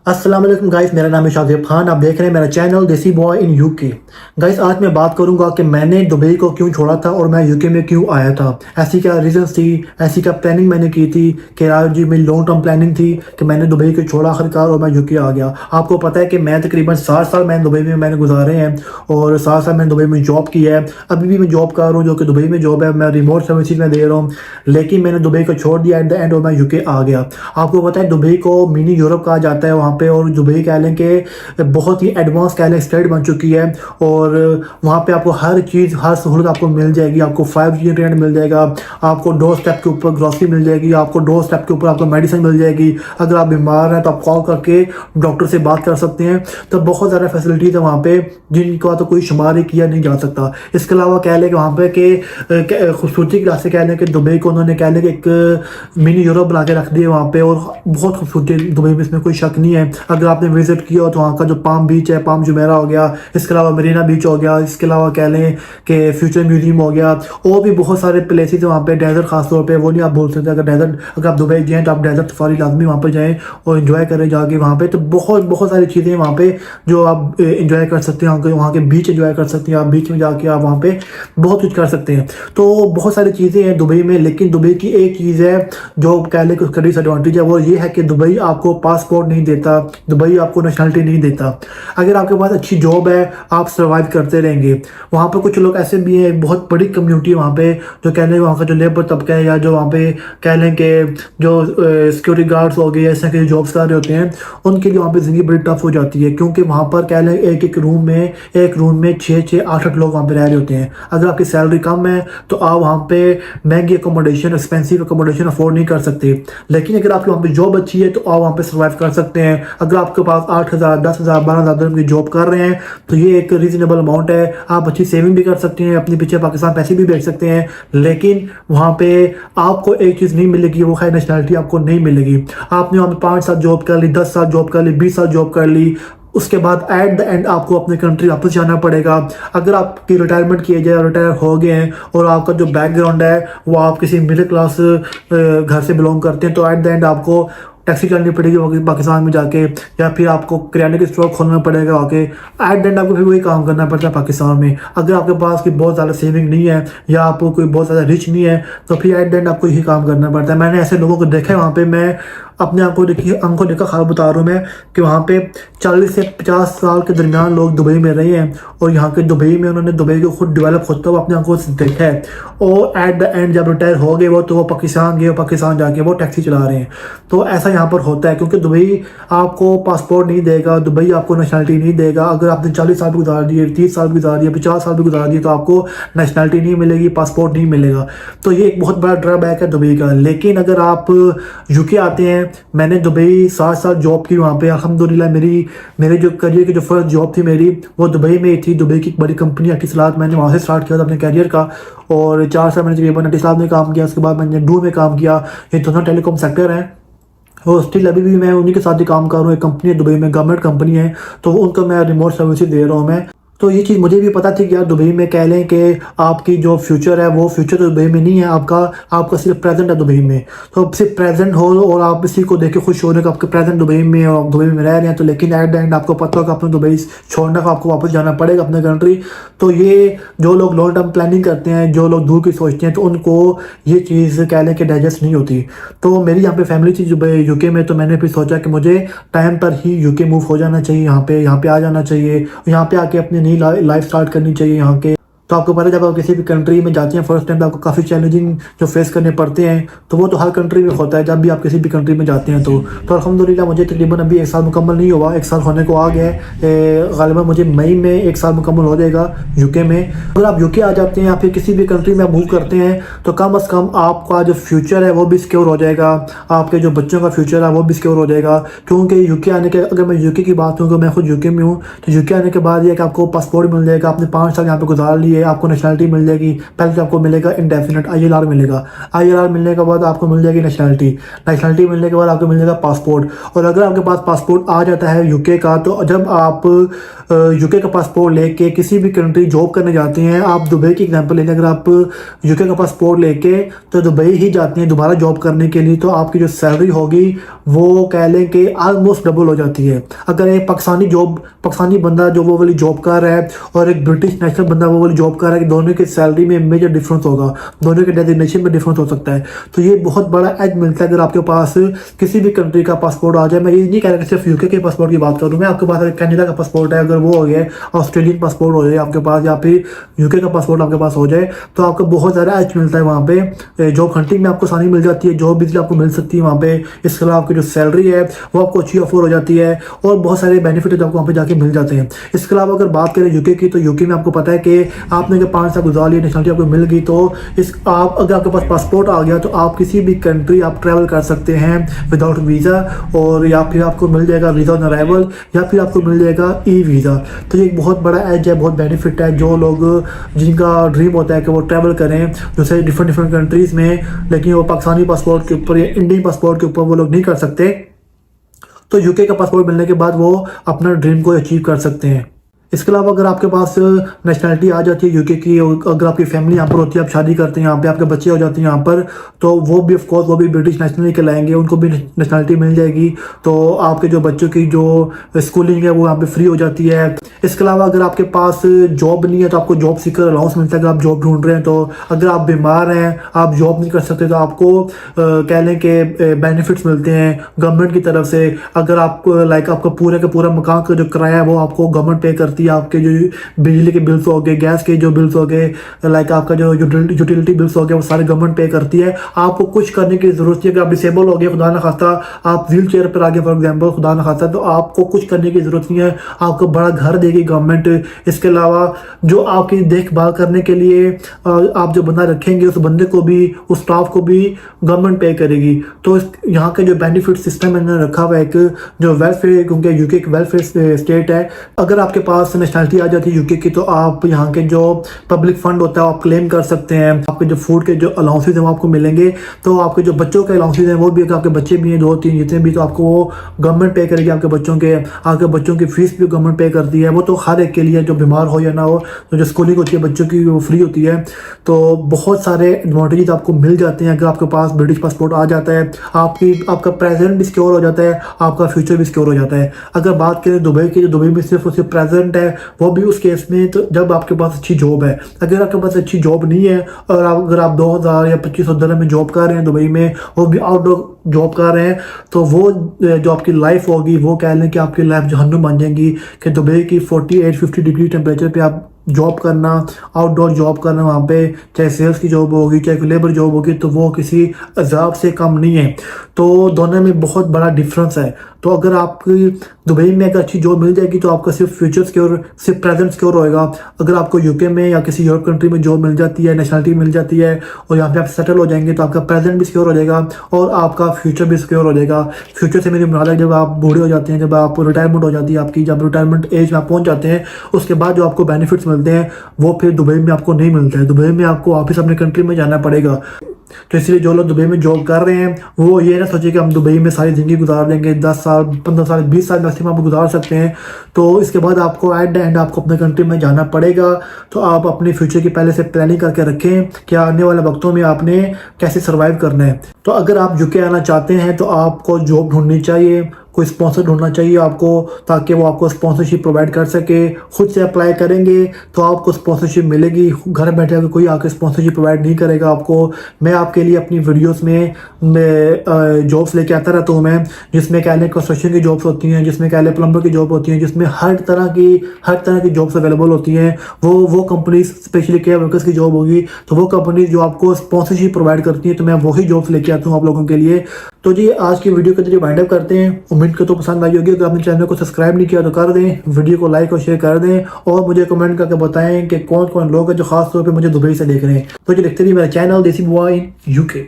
अस्सलाम वालेकुम गाइस, मेरा नाम है शाकिब खान। आप देख रहे हैं मेरा चैनल देसी बॉय इन यूके। गाइस, आज मैं बात करूंगा कि मैंने दुबई को क्यों छोड़ा था और मैं यूके में क्यों आया था। ऐसी क्या रीजंस थी, ऐसी क्या प्लानिंग मैंने की थी कि आज जी मेरी लॉन्ग टर्म प्लानिंग थी कि मैंने दुबई को छोड़ा आखिरकार और मैं यूके आ गया। आपको पता है कि मैं तकरीबन 7 साल मैंने दुबई में मैंने गुजारे हैं और 7 साल मैंने दुबई में जॉब की है। अभी भी मैं जॉब कर रहा हूँ जो कि दुबई में जॉब है, मैं रिमोट सर्विसेज में दे रहा हूँ। लेकिन मैंने दुबई को छोड़ दिया एट द एंड और मैं यूके आ गया। आपको पता है दुबई को मिनी यूरोप कहा जाता है वहाँ पे, और दुबई कह लें कि बहुत ही एडवांस कह लें स्टेट बन चुकी है। और वहाँ पे आपको हर चीज़ हर सहूलत आपको मिल जाएगी। आपको 5G इंटरनेट मिल जाएगा, आपको डोर स्टेप के ऊपर ग्रॉसरी मिल जाएगी, आपको डोर स्टेप के ऊपर आपको मेडिसिन मिल जाएगी। अगर आप बीमार हैं तो आप कॉल करके डॉक्टर से बात कर सकते हैं। तो बहुत ज़्यादा फैसिलिटीज़ है वहाँ पे जिनका तो कोई शुमार ही किया नहीं जा सकता। इसके अलावा कह लें कि वहाँ पे के खूबसूरती की रास्ते कह लें कि दुबई को उन्होंने कह लें कि एक मिनी यूरोप बना के रख दिए वहाँ पे, और बहुत खूबसूरती है दुबई में, इसमें कोई शक नहीं है। अगर आपने विजिट किया हो तो वहाँ का जो पाम बीच है, पाम जुमेरा हो गया, इसके अलावा मरीना बीच हो गया, इसके अलावा कह लें कि फ्यूचर म्यूजियम हो गया, और भी बहुत सारे प्लेसेस हैं वहाँ पे। डेजर्ट खास तौर पे वो नहीं आप बोल सकते। अगर आप दुबई जाएँ तो आप डेजर्ट सफारी लाजमी वहाँ पर जाएँ और इन्जॉय करें जाके वहाँ पे। तो बहुत बहुत सारी चीज़ें हैं वहाँ पे जो आप इंजॉय कर सकते हैं। वहाँ के बीच इंजॉय कर सकते हैं आप, बीच में जाके आप वहाँ पे बहुत कुछ कर सकते हैं। तो बहुत सारी चीज़ें हैं दुबई में। लेकिन दुबई की एक चीज़ है जो कह लें कि उसका डिसएडवांटेज है, वो ये है कि दुबई आपको पासपोर्ट नहीं देता, दुबई आपको नेशनलिटी नहीं देता। अगर आपके पास अच्छी जॉब है आप सर्वाइव करते रहेंगे। वहाँ पे कुछ लोग ऐसे भी हैं, बहुत बड़ी कम्युनिटी है वहाँ पे, जो कह लें वहाँ का जो लेबर तबका है या जो वहाँ पे कह लें कि जो सिक्योरिटी गार्ड्स हो गए, ऐसे के जॉब्स कर रहे होते हैं, उनके लिए वहाँ पे ज़िंदगी बड़ी टफ हो जाती है। क्योंकि वहाँ पर कह लें एक रूम में 6-8 लोग वहाँ पे रह रहे होते हैं। अगर आपकी सैलरी कम है तो आप वहाँ पे महंगी अकोमोडेशन, एक्सपेंसिव अकोमोडेशन अफोर्ड नहीं कर सकते। लेकिन अगर आपकी वहाँ पे जॉब अच्छी है तो आप वहाँ पे सर्वाइव कर सकते हैं। अगर आपके पास 8,000, 10,000, 12,000 dirham की जॉब कर रहे हैं तो ये एक रीजनेबल अमाउंट है। आप अच्छी सेविंग भी कर सकते हैं, अपने पीछे पाकिस्तान पैसे भी भेज सकते हैं। लेकिन वहाँ पे आपको एक चीज़ नहीं मिलेगी, वो है नेशनलिटी आपको नहीं मिलेगी। आपने वहाँ पे 5 साल जॉब कर ली, 10 साल जॉब कर ली, 20 साल जॉब कर ली, उसके बाद एट द एंड आपको अपने कंट्री वापस जाना पड़ेगा। अगर आपकी रिटायरमेंट की जाए, रिटायर हो गए हैं और आपका जो बैकग्राउंड है वो आप किसी मिडिल क्लास घर से बिलोंग करते हैं, तो एट द एंड आपको टैक्सी करनी पड़ेगी पाकिस्तान में जाके, या फिर आपको किराने की स्टोर खोलना पड़ेगा आके। एट द एंड आपको फिर वही काम करना पड़ता है पाकिस्तान में। अगर आपके पास कोई बहुत ज़्यादा सेविंग नहीं है या आपको कोई बहुत ज़्यादा रिच नहीं है तो फिर एट द एंड आपको यही काम करना पड़ता है। मैंने ऐसे लोगों को देखा है वहाँ पे, मैं अपने आंखों देखा ख्वाब बता रहा हूँ मैं, कि वहाँ पे 40 से 50 साल के दरमियान लोग दुबई में रहे हैं और यहाँ के दुबई में उन्होंने दुबई को खुद डेवलप होता हुआ अपने आंखों से देखा है। और एट द एंड जब रिटायर हो गए वो, तो वो पाकिस्तान गए, पाकिस्तान जाके वो टैक्सी चला रहे हैं। तो ऐसा यहाँ पर होता है क्योंकि दुबई आपको पासपोर्ट नहीं देगा, दुबई आपको नेशनलिटी नहीं देगा। अगर आपने 40 साल भी गुजार दिए, 30 साल भी गुजार दिए, 50 साल भी गुजार दिए, तो आपको नेशनलिटी नहीं मिलेगी, पासपोर्ट नहीं मिलेगा। तो ये एक बहुत बड़ा ड्रॉबैक है दुबई का। लेकिन अगर आप यूके आते हैं, मैंने दुबई 7 साल जॉब की वहाँ पे, अल्हम्दुलिल्लाह मेरे जो करियर की जो फर्स्ट जॉब थी मेरी वो दुबई में ही थी। दुबई की एक बड़ी कंपनी एटिसलात, मैंने वहाँ से स्टार्ट किया था अपने करियर का, और 4 साल मैंने तकरीबन एटिसलात में काम किया। उसके बाद मैंने डू में काम किया। ये दोनों टेलीकॉम सेक्टर हैं और स्टिल अभी भी मैं उन्हीं के साथ ही काम कर रहा हूँ। एक कंपनी है दुबई में, गवर्नमेंट कंपनी है, तो उनको मैं रिमोट सर्विस दे रहा हूँ मैं। तो ये चीज़ मुझे भी पता थी कि यार दुबई में कह लें कि आपकी जो फ्यूचर है वो फ्यूचर तो दुबई में नहीं है, आपका सिर्फ प्रेजेंट है दुबई में। तो अब सिर्फ प्रेजेंट हो और आप इसी को देख के खुश हो रहे हो कि आपके प्रेजेंट दुबई में और दुबई में रह रहे हैं, तो लेकिन एट द एंड आपको पता होगा आपने दुबई छोड़ना का आपको वापस जाना पड़ेगा अपने कंट्री। तो ये जो लोग लॉन्ग टर्म प्लानिंग करते हैं, जो लोग दूर की सोचते हैं, तो उनको ये चीज़ कह लें कि डाइजेस्ट नहीं होती। तो मेरी यहाँ पे फैमिली थी यूके में, तो मैंने फिर सोचा कि मुझे टाइम पर ही यूके मूव हो जाना चाहिए, यहाँ पे आ जाना चाहिए, यहाँ पे आके अपनी लाइफ स्टार्ट करनी चाहिए यहाँ के। तो आपको पता है जब आप किसी भी कंट्री में जाते हैं फर्स्ट टाइम तो आपको काफ़ी चैलेंजिंग जो फेस करने पड़ते हैं, तो वो तो हर कंट्री में होता है जब भी आप किसी भी कंट्री में जाते हैं। तो अल्हम्दुलिल्लाह मुझे तकरीबन अभी 1 साल मुकम्मल नहीं हुआ, 1 साल होने को आ गया है। गालिबा मुझे मई में 1 साल मुकम्मल हो जाएगा यूके में। अगर आप यूके आ जाते हैं या फिर किसी भी कंट्री में मूव करते हैं तो कम अज़ कम आपका जो फ्यूचर है वो भी सिक्योर हो जाएगा, आपके जो बच्चों का फ्यूचर है वो भी सिक्योर हो जाएगा। क्योंकि यूके आने के, अगर मैं यूके की बात करूँ तो मैं खुद यूके में हूँ, तो यूके आने के बाद ये कि आपको पासपोर्ट मिल जाएगा, आपने 5 साल यहाँ पे गुजार लिए, आपको नेशनलिटी मिल जाएगी। पहले तो आपको मिलेगा इंडेफिनेट ILR मिलेगा, ILR मिलने के बाद आपको मिल जाएगी नेशनलिटी मिलने के बाद आपको मिल जाएगा पासपोर्ट। और अगर आपके पास पासपोर्ट आ जाता है यूके का, तो जब आप यूके का पासपोर्ट लेके किसी भी कंट्री जॉब करने जाते हैं, आप दुबई की एग्जांपल लें, अगर आप यूके का पासपोर्ट लेके तो दुबई ही जाते हैं दोबारा जॉब करने के लिए, तो आपकी जो सैलरी होगी वो कह लें कि ऑलमोस्ट डबल हो जाती है। अगर एक पाकिस्तानी बंदा जो वो वाली जॉब कर रहा है और एक ब्रिटिश नेशनल बंदा वो वाली जॉब कर रहा है, दोनों की सैलरी में मेजर डिफरेंस होगा, दोनों के डेजिग्नेशन में डिफरेंस हो सकता है। तो ये बहुत बड़ा एज मिलता है अगर आपके पास किसी भी कंट्री का पासपोर्ट आ जाए। मैं ये नहीं कह रहा कि सिर्फ यूके के पासपोर्ट की बात करूँ मैं, आपके पास अगर कनाडा का पासपोर्ट है, अगर वो हो गया, ऑस्ट्रेलियन पासपोर्ट हो जाए आपके पास, या फिर यूके का पासपोर्ट आपके पास हो जाए, तो आपको बहुत ज़्यादा एज मिलता है वहाँ पे। जॉब हंटिंग में आपको आसानी मिल जाती है, जॉब इजली आपको मिल सकती है वहाँ पे। इसके अलावा आपकी जो सैलरी है वो आपको अच्छी ऑफर हो जाती है और बहुत सारे बेनिफिट आपको वहाँ पे जाके मिल जाते हैं। इसके अलावा अगर बात करें यूके की, तो यूके में आपको पता है कि आपने अगर 5 साल गुजार लिया, नेशनलिटी आपको मिल गई, तो आप अगर आपके पास पासपोर्ट आ गया तो आप किसी भी कंट्री आप ट्रैवल कर सकते हैं विदाउट वीज़ा, और या फिर आपको मिल जाएगा वीज़ा ऑन अराइवल, या फिर आपको मिल जाएगा ई वीज़ा। तो ये एक बहुत बड़ा एज है, बहुत बेनिफिट है जो लोग जिनका ड्रीम होता है कि वो ट्रैवल करें जैसे डिफरेंट कंट्रीज़ में, लेकिन वो पाकिस्तानी पासपोर्ट के ऊपर या इंडियन पासपोर्ट के ऊपर वो लोग नहीं कर सकते, तो यूके का पासपोर्ट मिलने के बाद वो अपना ड्रीम को अचीव कर सकते हैं। इसके अलावा अगर आपके पास नेशनलिटी आ जाती है यूके की, अगर आपकी फैमिली यहाँ पर होती है, आप शादी करते हैं यहाँ पे, आपके बच्चे हो जाते हैं यहाँ पर, तो वो भी ऑफकोर्स वो भी ब्रिटिश नेशनल कहलाएंगे, उनको भी नेशनलिटी मिल जाएगी। तो आपके जो बच्चों की जो स्कूलिंग है वो यहाँ पे फ्री हो जाती है। इसके अलावा अगर आपके पास जॉब नहीं है तो आपको जॉब सीकर अलाउंस मिलता है अगर आप जॉब ढूंढ रहे हैं। तो अगर आप बीमार हैं, आप जॉब नहीं कर सकते, तो आपको कह लें कि बेनिफिट्स मिलते हैं गवर्नमेंट की तरफ से। अगर आप लाइक आपका पूरा का पूरा मकान का जो किराया है वो आपको गवर्नमेंट पे करती है, आपके जो बिजली के बिल्स हो गए, गैस के जो बिल्स हो गए, लाइक आपका जो यूटिलिटी बिल्स हो गए, वो सारे गवर्नमेंट पे करती है। आपको कुछ करने की जरूरत नहीं है। अगर आप डिसेबल हो गए, खुदा ना खास्ता आप व्हील चेयर पर आ गए फॉर एग्जाम्पल, खुदा ना खास्ता, तो आपको कुछ करने की जरूरत नहीं है, आपको बड़ा घर देगी गवर्नमेंट। इसके अलावा जो आपकी देखभाल करने के लिए आप जो बंदा रखेंगे उस बंदे को भी, उस स्टाफ को भी गवर्नमेंट पे करेगी। तो यहाँ के जो बेनिफिट सिस्टम इन्होंने रखा हुआ है, एक जो वेलफेयर, क्योंकि यूके एक वेलफेयर स्टेट है, अगर आपके पास नेशनलिटी आ जाती है यूके की, तो आप यहाँ के जो पब्लिक फंड होता है आप क्लेम कर सकते हैं। आपके जो फूड के जो अलाउंसेज हैं वो आपको मिलेंगे। तो आपके जो बच्चों के अलाउंसेज हैं वो भी, अगर आपके बच्चे भी हैं 2-3 जितने भी, तो आपको वो गवर्नमेंट पे करेगी। आपके बच्चों की फीस भी गवर्नमेंट पे करती है। वो तो हर एक के लिए, जो बीमार हो या ना हो, तो जो स्कूलिंग होती है बच्चों की वो फ्री होती है। तो बहुत सारे एडवांटेजेस आपको मिल जाते हैं अगर आपके पास ब्रिटिश पासपोर्ट आ जाता है। आपका प्रेजेंट भी सिक्योर हो जाता है, आपका फ्यूचर भी सिक्योर हो जाता है। अगर बात करें दुबई की, तो दुबई में सिर्फ और सिर्फ प्रेजेंट है, वो भी उस केस में तो जब आपके पास अच्छी जॉब है। अगर आपके पास अच्छी जॉब नहीं है और अगर आप 2000 या 2500 डॉलर में जॉब कर रहे हैं दुबई में, वो भी आउटडोर जॉब कर रहे हैं, तो वो जो आपकी लाइफ होगी वो कह लें कि आपकी लाइफ जहन्नुम बन जाएगी। कि दुबई की 48-50 डिग्री टेम्परेचर पे आप जॉब करना, आउटडोर जॉब करना वहाँ पे, चाहे सेल्स की जॉब होगी चाहे लेबर जॉब होगी, तो वो किसी अजाब से कम नहीं है। तो दोनों में बहुत बड़ा डिफरेंस है। तो अगर आपकी दुबई में अगर अच्छी जॉब मिल जाएगी तो आपका सिर्फ फ्यूचर सिक्योर, सिर्फ प्रेजेंट सिक्योर होएगा। अगर आपको यूके में या किसी यूरोप कंट्री में जॉब मिल जाती है, नेशनलिटी मिल जाती है और यहाँ पे आप सेटल हो जाएंगे, तो आपका प्रेजेंट भी सिक्योर हो जाएगा और आपका फ्यूचर भी सिक्योर हो जाएगा। फ्यूचर से मेरी मुराद है जब आप बूढ़े हो जाते हैं, जब आप रिटायरमेंट हो जाती है आपकी, जब रिटायरमेंट एज में आप पहुँच जाते हैं, उसके बाद जो आपको बेनिफिट्स मिलते हैं वो फिर दुबई में आपको नहीं मिलता है। दुबई में आपको वापस अपने कंट्री में जाना पड़ेगा। तो इसलिए जो लोग दुबई में जॉब कर रहे हैं वो ये ना सोचे कि हम दुबई में सारी ज़िंदगी गुजार लेंगे, 10 साल 15 साल 20 साल मैक्सिमम आप गुजार सकते हैं। तो इसके बाद आपको एट द एंड आपको अपने कंट्री में जाना पड़ेगा। तो आप अपने फ्यूचर की पहले से प्लानिंग करके रखें कि आने वाले वक्तों में आपने कैसे सर्वाइव करना है। तो अगर आप यूके आना चाहते हैं तो आपको जॉब ढूंढनी चाहिए, कोई स्पॉन्सर ढूंढना चाहिए आपको, ताकि वो आपको स्पॉन्सरशिप प्रोवाइड कर सके। खुद से अप्लाई करेंगे तो आपको स्पॉन्सरशिप मिलेगी। घर बैठे अगर कोई आके स्पॉन्सरशिप प्रोवाइड नहीं करेगा आपको। मैं आपके लिए अपनी वीडियोस में जॉब्स लेके आता रहता हूँ मैं, जिसमें कह लें कंस्ट्रक्शन की जॉब्स होती हैं, जिसमें कह लें प्लम्बर की जॉब होती हैं, जिसमें हर तरह की जॉब्स अवेलेबल होती हैं। वो कंपनीज, स्पेशली केयर वर्कर्स की जॉब होगी तो वो कंपनीज जो आपको स्पॉन्सरशिप प्रोवाइड करती हैं, तो मैं वही जॉब्स लेके आता हूँ आप लोगों के लिए। तो जी आज की वीडियो के जरिए वाइंड अप करते हैं। उम्मीद को तो पसंद आई होगी। अगर आपने चैनल को सब्सक्राइब नहीं किया तो कर दें, वीडियो को लाइक और शेयर कर दें और मुझे कमेंट करके बताएं कि कौन कौन लोग हैं जो खास तौर पे मुझे दुबई से देख रहे हैं। तो जी देखते रहिए मेरा चैनल देसी बुआ इन यूके।